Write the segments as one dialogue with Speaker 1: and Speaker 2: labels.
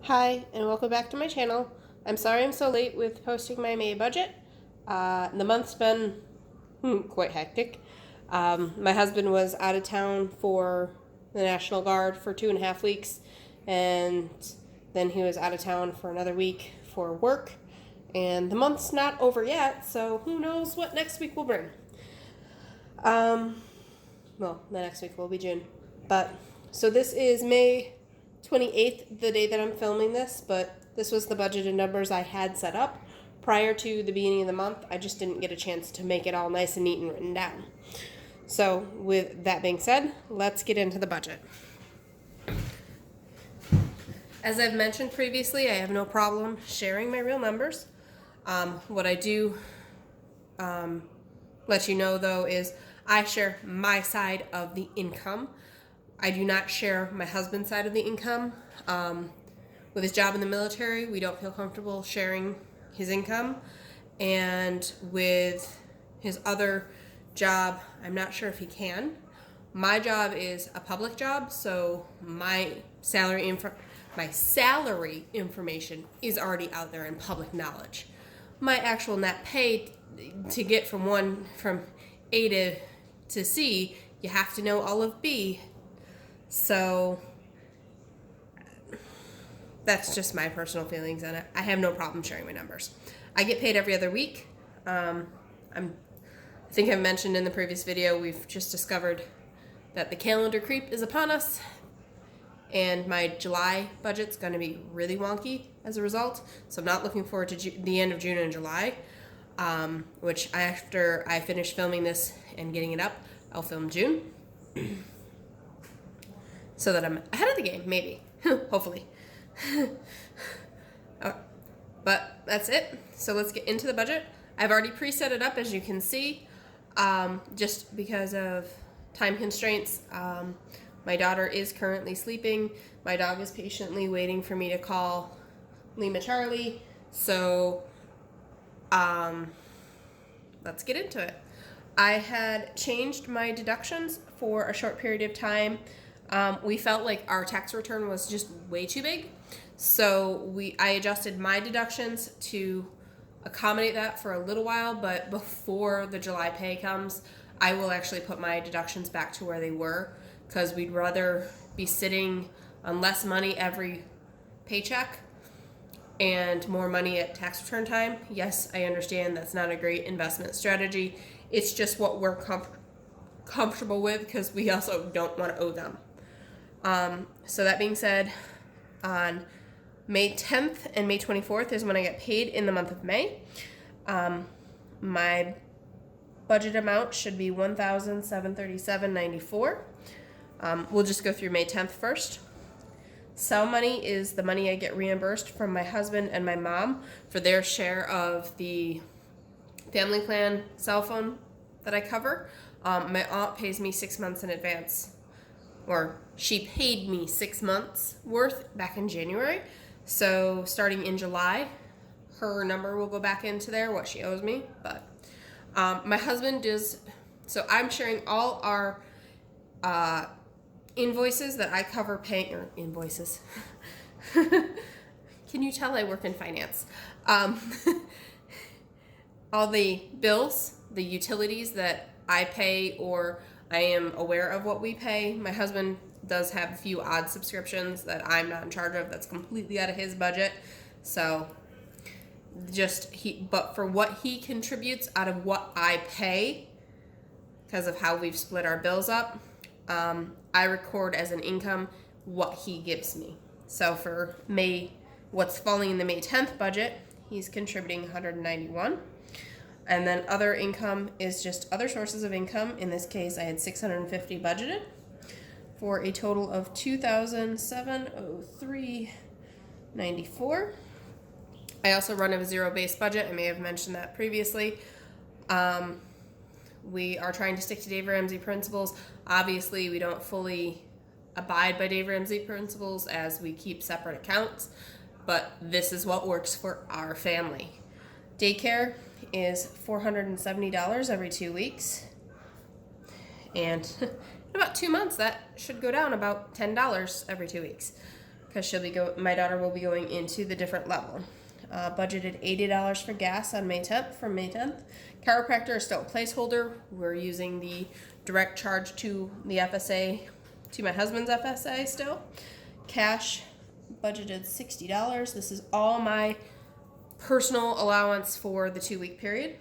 Speaker 1: Hi, and welcome back to my channel. I'm sorry I'm so late with posting my May budget. The month's been quite hectic. My husband was out of town for the National Guard for 2.5 weeks, and then he was out of town for another week for work. And the month's not over yet, so who knows what next week will bring. Well, the next week will be June. But, so this is May 28th, the day that I'm filming this, but this was the budgeted numbers I had set up prior to the beginning of the month. I just didn't get a chance to make it all nice and neat and written down. So, with that being said, let's get into the budget. As I've mentioned previously, I have no problem sharing my real numbers. What I do let you know, though, is I share my side of the income. I do not share my husband's side of the income. With his job in the military, we don't feel comfortable sharing his income. And with his other job, I'm not sure if he can. My job is a public job, so my salary information is already out there in public knowledge. My actual net pay to get from A to C, you have to know all of B. So that's just my personal feelings on it. I have no problem sharing my numbers. I get paid every other week. I think I've mentioned in the previous video, we've just discovered that the calendar creep is upon us, and my July budget's going to be really wonky as a result. So I'm not looking forward to the end of June and July, which after I finish filming this and getting it up, I'll film June. So that I'm ahead of the game, maybe. Hopefully. But that's it. So let's get into the budget. I've already preset it up, as you can see, just because of time constraints. My daughter is currently sleeping. My dog is patiently waiting for me to call Lima Charlie. So let's get into it. I had changed my deductions for a short period of time. We felt like our tax return was just way too big. So I adjusted my deductions to accommodate that for a little while, but before the July pay comes, I will actually put my deductions back to where they were, because we'd rather be sitting on less money every paycheck and more money at tax return time. Yes, I understand that's not a great investment strategy. It's just what we're comfortable with, because we also don't want to owe them. So that being said, on May 10th and May 24th is when I get paid in the month of May. My budget amount should be $1,737.94. We'll just go through May 10th first. Cell money is the money I get reimbursed from my husband and my mom for their share of the family plan cell phone that I cover. My aunt pays me 6 months in advance, or she paid me 6 months worth back in January. So starting in July, her number will go back into there, what she owes me. But my husband does, so I'm sharing all our invoices that I cover paying, or invoices. Can you tell I work in finance? All the bills, the utilities that I pay, or I am aware of what we pay. My husband does have a few odd subscriptions that I'm not in charge of. That's completely out of his budget. So but for what he contributes out of what I pay, because of how we've split our bills up, I record as an income what he gives me. So for May, what's falling in the May 10th budget, he's contributing $191. And then other income is just other sources of income. In this case, I had $650 budgeted for a total of $2,703.94. I also run a zero-based budget. I may have mentioned that previously. We are trying to stick to Dave Ramsey principles. Obviously, we don't fully abide by Dave Ramsey principles as we keep separate accounts, but this is what works for our family. Daycare is $470 every 2 weeks. And in about 2 months, that should go down about $10 every 2 weeks. because my daughter will be going into the different level. Budgeted $80 for gas on May 10th from May 10th. Chiropractor is still a placeholder. We're using the direct charge to the FSA, to my husband's FSA still. Cash budgeted $60. This is all my personal allowance for the 2-week period.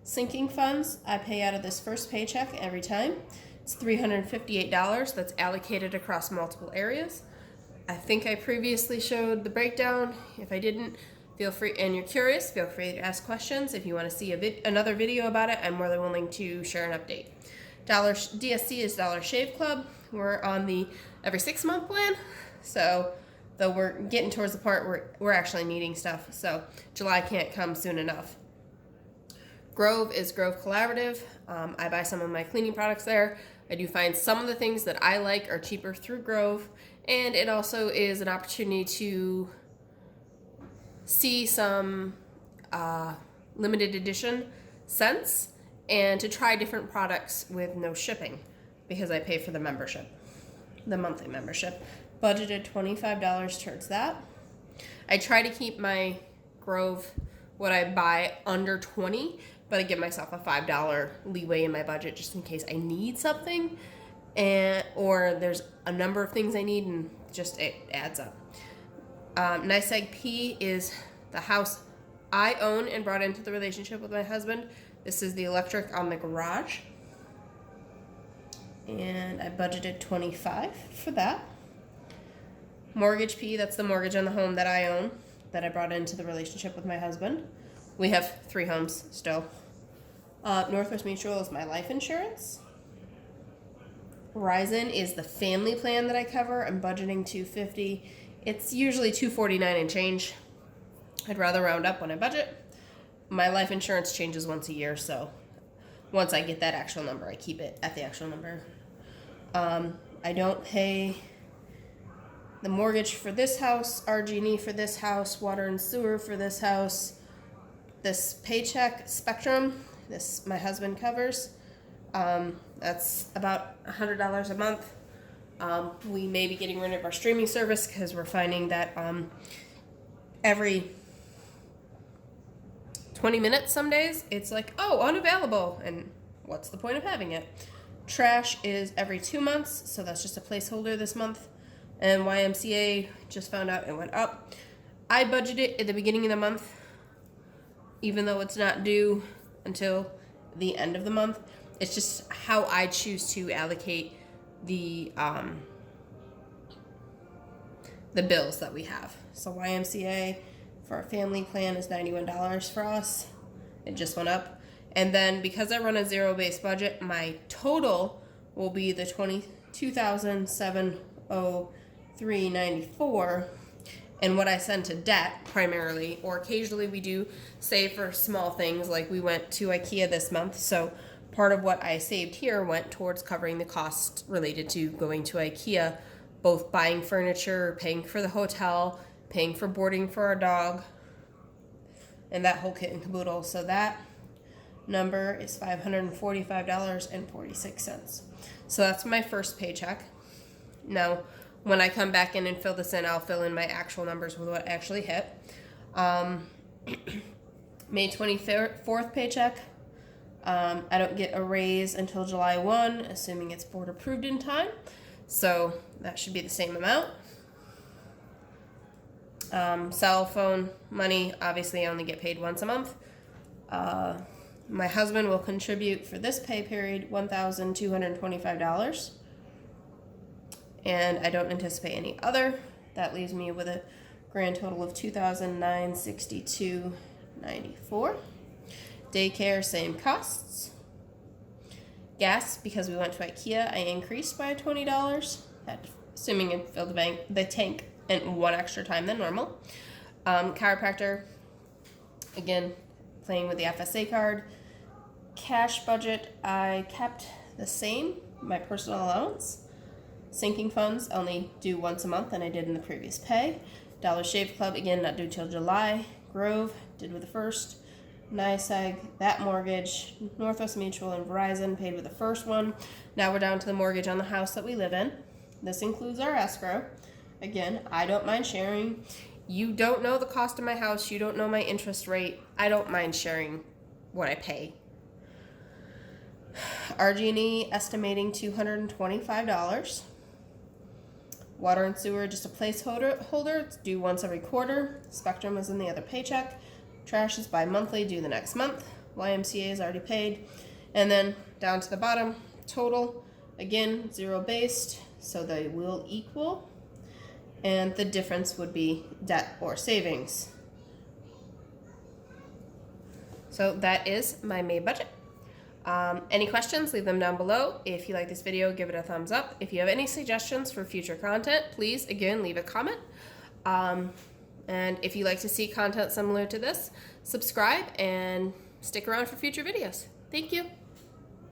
Speaker 1: Sinking funds, I pay out of this first paycheck every time. It's $358 that's allocated across multiple areas. I think I previously showed the breakdown. If I didn't, feel free, and you're curious, feel free to ask questions. If you want to see another video about it, I'm more than willing to share an update. DSC is Dollar Shave Club. We're on the every 6-month plan, so though we're getting towards the part where we're actually needing stuff, so July can't come soon enough. Grove is Grove Collaborative. I buy some of my cleaning products there. I do find some of the things that I like are cheaper through Grove, and it also is an opportunity to see some limited edition scents and to try different products with no shipping because I pay for the membership, the monthly membership. Budgeted $25 towards that. I try to keep my Grove, what I buy, under $20, but I give myself a $5 leeway in my budget just in case I need something, or there's a number of things I need and just it adds up. NYSEG P is the house I own and brought into the relationship with my husband. This is the electric on the garage. And I budgeted $25 for that. Mortgage P, that's the mortgage on the home that I own, that I brought into the relationship with my husband. We have 3 homes still. Northwest Mutual is my life insurance. Verizon is the family plan that I cover. I'm budgeting $250. It's usually $249 and change. I'd rather round up when I budget. My life insurance changes once a year, so once I get that actual number, I keep it at the actual number. I don't pay the mortgage for this house, RG&E for this house, water and sewer for this house. This paycheck Spectrum, this my husband covers. That's about $100 a month. We may be getting rid of our streaming service because we're finding that every 20 minutes some days it's like, oh, unavailable, and what's the point of having it? Trash is every 2 months, so that's just a placeholder this month. And YMCA, just found out it went up. I budget it at the beginning of the month, even though it's not due until the end of the month. It's just how I choose to allocate the bills that we have. So YMCA for our family plan is $91 for us. It just went up. And then because I run a zero-based budget, my total will be the $22,703.94. And what I send to debt primarily, or occasionally we do save for small things, like we went to IKEA this month, so part of what I saved here went towards covering the costs related to going to IKEA, both buying furniture, paying for the hotel, paying for boarding for our dog, and that whole kit and caboodle. So that number is $545.46. So that's my first paycheck. Now, when I come back in and fill this in, I'll fill in my actual numbers with what actually hit. May 24th paycheck. I don't get a raise until July 1, assuming it's board approved in time. So that should be the same amount. Cell phone money, obviously I only get paid once a month. My husband will contribute for this pay period $1,225. And I don't anticipate any other. That leaves me with a grand total of $2,962.94. Daycare, same costs. Gas, because we went to IKEA, I increased by $20. Assuming I filled the tank in one extra time than normal. Chiropractor, again, playing with the FSA card. Cash budget, I kept the same, my personal allowance. Sinking funds, only due once a month, and I did in the previous pay. Dollar Shave Club, again, not due till July. Grove, did with the first. NYSEG, that mortgage. Northwest Mutual and Verizon, paid with the first one. Now we're down to the mortgage on the house that we live in. This includes our escrow. Again, I don't mind sharing. You don't know the cost of my house. You don't know my interest rate. I don't mind sharing what I pay. RG&E estimating $225. Water and sewer, just a placeholder. It's due once every quarter. Spectrum is in the other paycheck. Trash is bi-monthly, due the next month. YMCA is already paid. And then down to the bottom, total. Again, zero based, so they will equal. And the difference would be debt or savings. So that is my May budget. Any questions, leave them down below. If you like this video, give it a thumbs up. If you have any suggestions for future content, please, again, leave a comment. And if you like to see content similar to this, subscribe and stick around for future videos. Thank you.